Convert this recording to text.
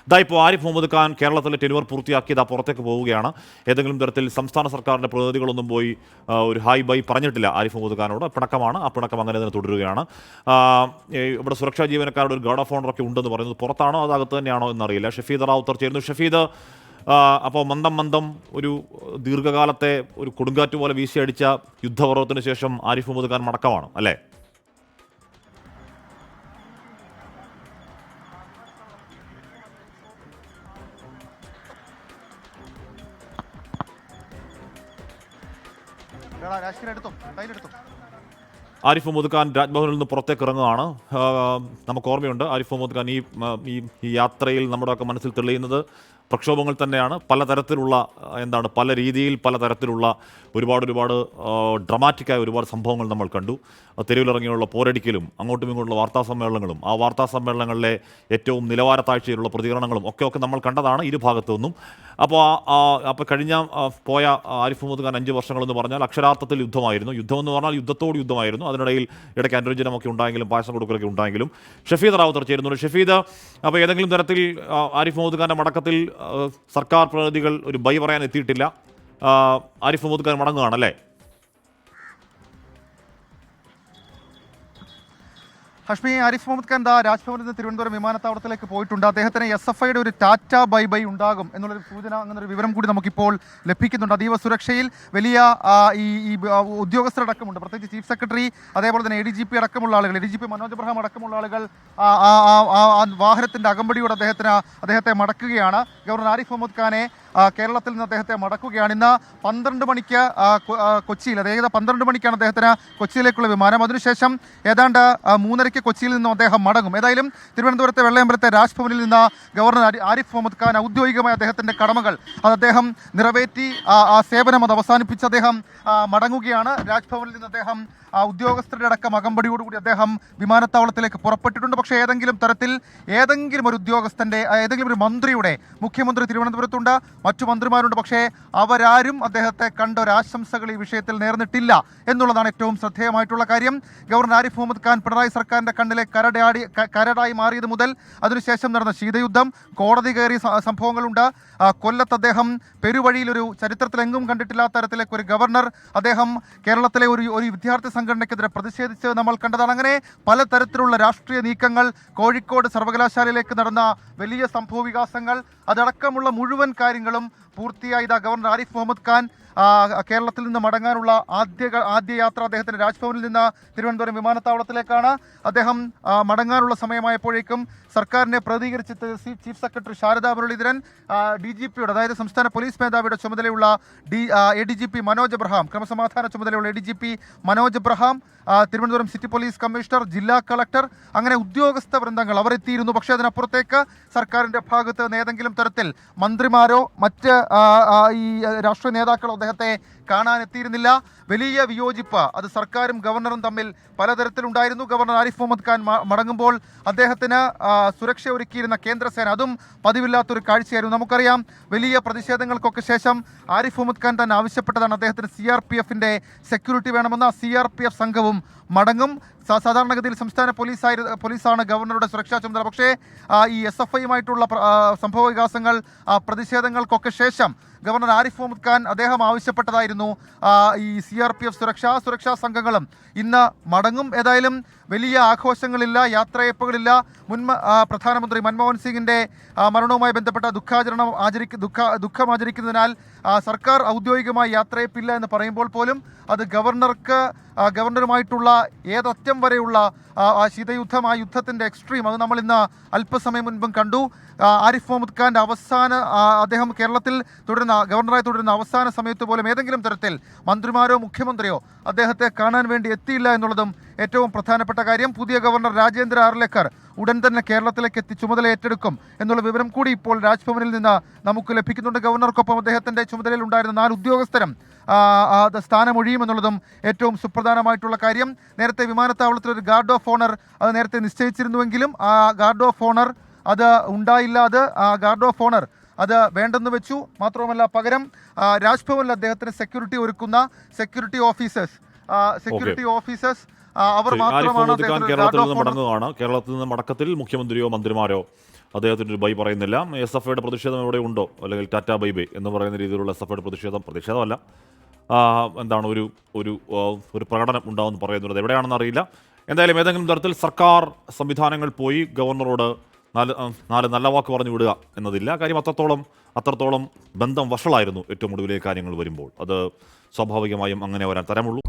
ഇതാ ഇപ്പോൾ ആരിഫ് മുഹമ്മദ് ഖാൻ കേരളത്തിലെ ടെനുവർ പൂർത്തിയാക്കിയത് പുറത്തേക്ക് പോവുകയാണ്. ഏതെങ്കിലും തരത്തിൽ സംസ്ഥാന സർക്കാരിൻ്റെ പ്രതിനിധികളൊന്നും പോയി ഒരു ഹായ് ബൈ പറഞ്ഞിട്ടില്ല ആരിഫ് മുഹമ്മദ് ഖാനോട്. പിണക്കമാണ്, ആ പിണക്കം അങ്ങനെ തന്നെ തുടരുകയാണ്. ഇവിടെ സുരക്ഷാ ജീവനക്കാരുടെ ഒരു ഗാർഡ് ഓഫ് ഓണർ ഒക്കെ ഉണ്ടെന്ന് പറയുന്നത് പുറത്താണോ അത് അകത്ത് തന്നെയാണോ എന്നറിയില്ല. ഷഫീദ് റാവുത്തർ ചേരുന്നു. ഷഫീദ്, അപ്പോൾ മന്ദം മന്ദം ഒരു ദീർഘകാലത്തെ ഒരു കൊടുങ്കാറ്റ് പോലെ വീശിയടിച്ച യുദ്ധപർവത്തിന് ശേഷം ആരിഫ് മുഹമ്മദ് ഖാൻ മടക്കമാണ് അല്ലേ? ആരിഫ് മുഹമ്മദ് ഖാൻ രാജ്ഭവനിൽ നിന്ന് പുറത്തേക്ക് ഇറങ്ങുകയാണ്. നമുക്ക് ഓർമ്മയുണ്ട് ആരിഫ് മുഹമ്മദ് ഖാൻ ഈ യാത്രയിൽ നമ്മുടെയൊക്കെ മനസ്സിൽ തെളിയുന്നത് പ്രക്ഷോഭങ്ങൾ തന്നെയാണ്. പലതരത്തിലുള്ള പല രീതിയിൽ പലതരത്തിലുള്ള ഒരുപാട് ഡ്രമാറ്റിക്കായ ഒരുപാട് സംഭവങ്ങൾ നമ്മൾ കണ്ടു. തെരുവിലിറങ്ങിയുള്ള പോരടിക്കലും അങ്ങോട്ടും ഇങ്ങോട്ടുള്ള വാർത്താ സമ്മേളനങ്ങളും ആ വാർത്താ സമ്മേളനങ്ങളിലെ ഏറ്റവും നിലവാര താഴ്ചയിലുള്ള പ്രതികരണങ്ങളും ഒക്കെ നമ്മൾ കണ്ടതാണ് ഇരുഭാഗത്തു നിന്നും. അപ്പോൾ കഴിഞ്ഞ പോയ ആരിഫ് മുഹമ്മദ് ഖാൻ 5 വർഷങ്ങളെന്ന് പറഞ്ഞാൽ അക്ഷരാർത്ഥത്തിൽ യുദ്ധമായിരുന്നു. യുദ്ധമെന്ന് പറഞ്ഞാൽ യുദ്ധത്തോട് യുദ്ധമായിരുന്നു. അതിനിടയിൽ ഇടയ്ക്ക് അനുരഞ്ജനമൊക്കെ ഉണ്ടായെങ്കിലും പായസം കൊടുക്കലൊക്കെ ഉണ്ടായെങ്കിലും. ഷഫീദ് റാവുത്തർ ചേരുന്നുണ്ട്. ഷഫീദ്, അപ്പോൾ ഏതെങ്കിലും തരത്തിൽ ആരിഫ് മുഹമ്മദ് ഖാൻ്റെ മടക്കത്തിൽ സർക്കാർ പ്രതിനിധികൾ ഒരു ബൈ പറയാൻ എത്തിയിട്ടില്ല. ആരിഫ് മുഹമ്മദ് ഖാൻ മടങ്ങുകയാണല്ലേ? ഹഷ്മി, ആരിഫ് മുഹമ്മദ് ഖാൻ രാജ്ഭവനിൽ നിന്ന് തിരുവനന്തപുരം വിമാനത്താവളത്തിലേക്ക് പോയിട്ടുണ്ട്. അദ്ദേഹത്തിന് SFIയുടെ ഒരു ടാറ്റ ബൈ ബൈ ഉണ്ടാകും എന്നുള്ളൊരു സൂചന, അങ്ങനൊരു വിവരം കൂടി നമുക്കിപ്പോൾ ലഭിക്കുന്നുണ്ട്. അതീവ സുരക്ഷയിൽ വലിയ ഈ ഉദ്യോഗസ്ഥരടക്കമുണ്ട്, പ്രത്യേകിച്ച് ചീഫ് സെക്രട്ടറി, അതേപോലെ തന്നെ ADGP അടക്കമുള്ള ആളുകൾ, ADGP മനോജ് എബ്രഹാം അടക്കമുള്ള ആളുകൾ വാഹനത്തിൻ്റെ അകമ്പടിയോട് അദ്ദേഹത്തെ മടക്കുകയാണ്. ഗവർണർ ആരിഫ് മുഹമ്മദ് ഖാനെ കേരളത്തിൽ നിന്ന് അദ്ദേഹത്തെ മടക്കുകയാണ്. ഇന്ന് 12 മണിക്ക് കൊച്ചിയിൽ, അതായത് 12 മണിക്കാണ് അദ്ദേഹത്തിന് കൊച്ചിയിലേക്കുള്ള വിമാനം. അതിനുശേഷം ഏതാണ്ട് 3:30 കൊച്ചിയിൽ നിന്നും അദ്ദേഹം മടങ്ങും. ഏതായാലും തിരുവനന്തപുരത്തെ വെള്ളയമ്പലത്തെ രാജ്ഭവനിൽ നിന്ന് ഗവർണർ ആരിഫ് മുഹമ്മദ് ഖാൻ ഔദ്യോഗികമായി അദ്ദേഹത്തിൻ്റെ കടമകൾ അദ്ദേഹം നിറവേറ്റി, ആ സേവനം അവസാനിപ്പിച്ച് അദ്ദേഹം മടങ്ങുകയാണ്. രാജ്ഭവനിൽ നിന്ന് അദ്ദേഹം ഉദ്യോഗസ്ഥരുടെ അടക്കം അകമ്പടിയോടുകൂടി അദ്ദേഹം വിമാനത്താവളത്തിലേക്ക് പുറപ്പെട്ടിട്ടുണ്ട്. പക്ഷേ ഏതെങ്കിലും തരത്തിൽ ഏതെങ്കിലും ഒരു ഉദ്യോഗസ്ഥൻ്റെ, ഏതെങ്കിലും ഒരു മന്ത്രിയുടെ, മുഖ്യമന്ത്രി തിരുവനന്തപുരത്തുണ്ട്, മറ്റു മന്ത്രിമാരുണ്ട്, പക്ഷേ അവരാരും അദ്ദേഹത്തെ കണ്ട ഒരാശംസകൾ ഈ വിഷയത്തിൽ നേർന്നിട്ടില്ല എന്നുള്ളതാണ് ഏറ്റവും ശ്രദ്ധേയമായിട്ടുള്ള കാര്യം. ഗവർണർ ആരിഫ് മുഹമ്മദ് ഖാൻ പിണറായി സർക്കാരിൻ്റെ കണ്ണിലെ കരടായി മാറിയത് മുതൽ അതിനുശേഷം നടന്ന ശീതയുദ്ധം, കോടതി കയറിയ സംഭവങ്ങളുണ്ട്. കൊല്ലത്ത് അദ്ദേഹം പെരുവഴിയിൽ ഒരു ചരിത്രത്തിലെങ്ങും കണ്ടിട്ടില്ലാത്ത തരത്തിലേക്ക് ഒരു ഗവർണർ, അദ്ദേഹം കേരളത്തിലെ ഒരു വിദ്യാർത്ഥി സംഘടനയ്ക്കെതിരെ പ്രതിഷേധിച്ച് നമ്മൾ കണ്ടതാണ്. അങ്ങനെ പലതരത്തിലുള്ള രാഷ്ട്രീയ നീക്കങ്ങൾ, കോഴിക്കോട് സർവകലാശാലയിലേക്ക് നടന്ന വലിയ സംഭവ വികാസങ്ങൾ, അതടക്കമുള്ള മുഴുവൻ കാര്യങ്ങളും പൂർത്തിയായി ഗവർണർ ആരിഫ് മുഹമ്മദ് ഖാൻ കേരളത്തിൽ നിന്ന് മടങ്ങാനുള്ള ആദ്യ യാത്ര അദ്ദേഹത്തിൻ്റെ രാജ്ഭവനിൽ നിന്ന് തിരുവനന്തപുരം വിമാനത്താവളത്തിലേക്കാണ്. അദ്ദേഹം മടങ്ങാനുള്ള സമയമായപ്പോഴേക്കും സർക്കാരിനെ പ്രതികരിച്ച് ചീഫ് സെക്രട്ടറി ശാരദാ മുരളീധരൻ, DGPയുടെ, അതായത് സംസ്ഥാന പോലീസ് മേധാവിയുടെ ചുമതലയുള്ള ADGP മനോജ് എബ്രഹാം, ക്രമസമാധാന ചുമതലയുള്ള ADGP Manoj Abraham, Thiruvananthapuram city police commissioner, ജില്ലാ കളക്ടർ, അങ്ങനെ ഉദ്യോഗസ്ഥ വൃന്ദങ്ങൾ അവരെത്തിയിരുന്നു. പക്ഷേ അതിനപ്പുറത്തേക്ക് സർക്കാരിൻ്റെ ഭാഗത്ത് നിന്ന് ഏതെങ്കിലും തരത്തിൽ മന്ത്രിമാരോ മറ്റ് ഈ രാഷ്ട്രീയ നേതാക്കളോ അദ്ദേഹത്തെ കാണാനെത്തിയിരുന്നില്ല. വലിയ വിയോജിപ്പ് അത് സർക്കാരും ഗവർണറും തമ്മിൽ പലതരത്തിലുണ്ടായിരുന്നു. ഗവർണർ ആരിഫ് മുഹമ്മദ് ഖാൻ മടങ്ങുമ്പോൾ അദ്ദേഹത്തിന് സുരക്ഷ ഒരുക്കിയിരുന്ന കേന്ദ്രസേന, അതും പതിവില്ലാത്തൊരു കാഴ്ചയായിരുന്നു. നമുക്കറിയാം, വലിയ പ്രതിഷേധങ്ങൾക്കൊക്കെ ശേഷം ആരിഫ് മുഹമ്മദ് ഖാൻ തന്നെ ആവശ്യപ്പെട്ടതാണ് അദ്ദേഹത്തിന് CRPFൻ്റെ സെക്യൂരിറ്റി വേണമെന്ന്. CRPF സംഘവും മടങ്ങും. സാധാരണഗതിയിൽ സംസ്ഥാന പോലീസാണ് ഗവർണറുടെ സുരക്ഷാ ചുമതല. പക്ഷേ ഈ SFIയുമായിട്ടുള്ള സംഭവ വികാസങ്ങൾ, പ്രതിഷേധങ്ങൾക്കൊക്കെ ശേഷം ഗവർണർ ആരിഫ് മുഹമ്മദ് ഖാൻ അദ്ദേഹം ആവശ്യപ്പെട്ടതായിരുന്നു ഈ CRPF സുരക്ഷാ സംഘങ്ങളും ഇന്ന് മടങ്ങും. ഏതായാലും വലിയ ആഘോഷങ്ങളില്ല, യാത്രയയപ്പുകളില്ല. മുൻ പ്രധാനമന്ത്രി മൻമോഹൻ സിംഗിൻ്റെ മരണവുമായി ബന്ധപ്പെട്ട ദുഃഖം ആചരിക്കുന്നതിനാൽ സർക്കാർ ഔദ്യോഗികമായി യാത്രയപ്പില്ല എന്ന് പറയുമ്പോൾ പോലും അത് ഗവർണറുമായിട്ടുള്ള ഏതറ്റം വരെയുള്ള ശീതയുദ്ധം, ആ യുദ്ധത്തിൻ്റെ എക്സ്ട്രീം, അത് നമ്മൾ ഇന്ന് അല്പസമയം മുൻപും കണ്ടു. ആരിഫ് മുഹമ്മദ് ഖാൻ്റെ അദ്ദേഹം കേരളത്തിൽ ഗവർണറായി തുടരുന്ന അവസാന സമയത്ത് പോലും ഏതെങ്കിലും തരത്തിൽ മന്ത്രിമാരോ മുഖ്യമന്ത്രിയോ അദ്ദേഹത്തെ കാണാൻ വേണ്ടി എത്തിയില്ല എന്നുള്ളതും ഏറ്റവും പ്രധാനപ്പെട്ട കാര്യം. പുതിയ ഗവർണർ രാജേന്ദ്ര ആർലേക്കർ ഉടൻ തന്നെ കേരളത്തിലേക്ക് എത്തി ചുമതല ഏറ്റെടുക്കും എന്നുള്ള വിവരം കൂടി ഇപ്പോൾ രാജ്ഭവനിൽ നിന്ന് നമുക്ക് ലഭിക്കുന്നുണ്ട്. ഗവർണർക്കൊപ്പം അദ്ദേഹത്തിൻ്റെ ചുമതലയിൽ ഉണ്ടായിരുന്ന 4 ഉദ്യോഗസ്ഥരും സ്ഥാനമൊഴിയുമെന്നുള്ളതും ഏറ്റവും സുപ്രധാനമായിട്ടുള്ള കാര്യം. നേരത്തെ വിമാനത്താവളത്തിൽ ഒരു ഗാർഡ് ഓഫ് ഓണർ അത് നേരത്തെ നിശ്ചയിച്ചിരുന്നുവെങ്കിലും ആ ഗാർഡ് ഓഫ് ഓണർ അത് ഉണ്ടായില്ല. ഗാർഡ് ഓഫ് ഓണർ അത് വേണ്ടെന്ന് വെച്ചു. മാത്രവുമല്ല, പകരം രാജ്ഭവനിൽ അദ്ദേഹത്തിന് സെക്യൂരിറ്റി ഒരുക്കുന്ന സെക്യൂരിറ്റി ഓഫീസേഴ്സ് അവർ മാത്രമാണ് കേരളത്തിൽ നിന്ന് മടക്കത്തിൽ മുഖ്യമന്ത്രിയോ മന്ത്രിമാരോ അദ്ദേഹത്തിൻ്റെ ഒരു ബൈ പറയുന്നില്ല. SFIയുടെ പ്രതിഷേധം എവിടെ ഉണ്ടോ, അല്ലെങ്കിൽ ടാറ്റ ബൈ ബൈ എന്ന് പറയുന്ന രീതിയിലുള്ള SFIയുടെ പ്രതിഷേധമല്ല, എന്താണ് ഒരു പ്രകടനം ഉണ്ടാവുമെന്ന് പറയുന്നത് എവിടെയാണെന്ന് അറിയില്ല. എന്തായാലും ഏതെങ്കിലും തരത്തിൽ സർക്കാർ സംവിധാനങ്ങൾ പോയി ഗവർണറോട് നാല് നല്ല വാക്ക് പറഞ്ഞു വിടുക എന്നതില്ല. കാര്യം അത്രത്തോളം ബന്ധം വഷളായിരുന്നു ഏറ്റവും ഒടുവിലെ കാര്യങ്ങൾ വരുമ്പോൾ. അത് സ്വാഭാവികമായും അങ്ങനെ വരാൻ തരമുള്ളൂ.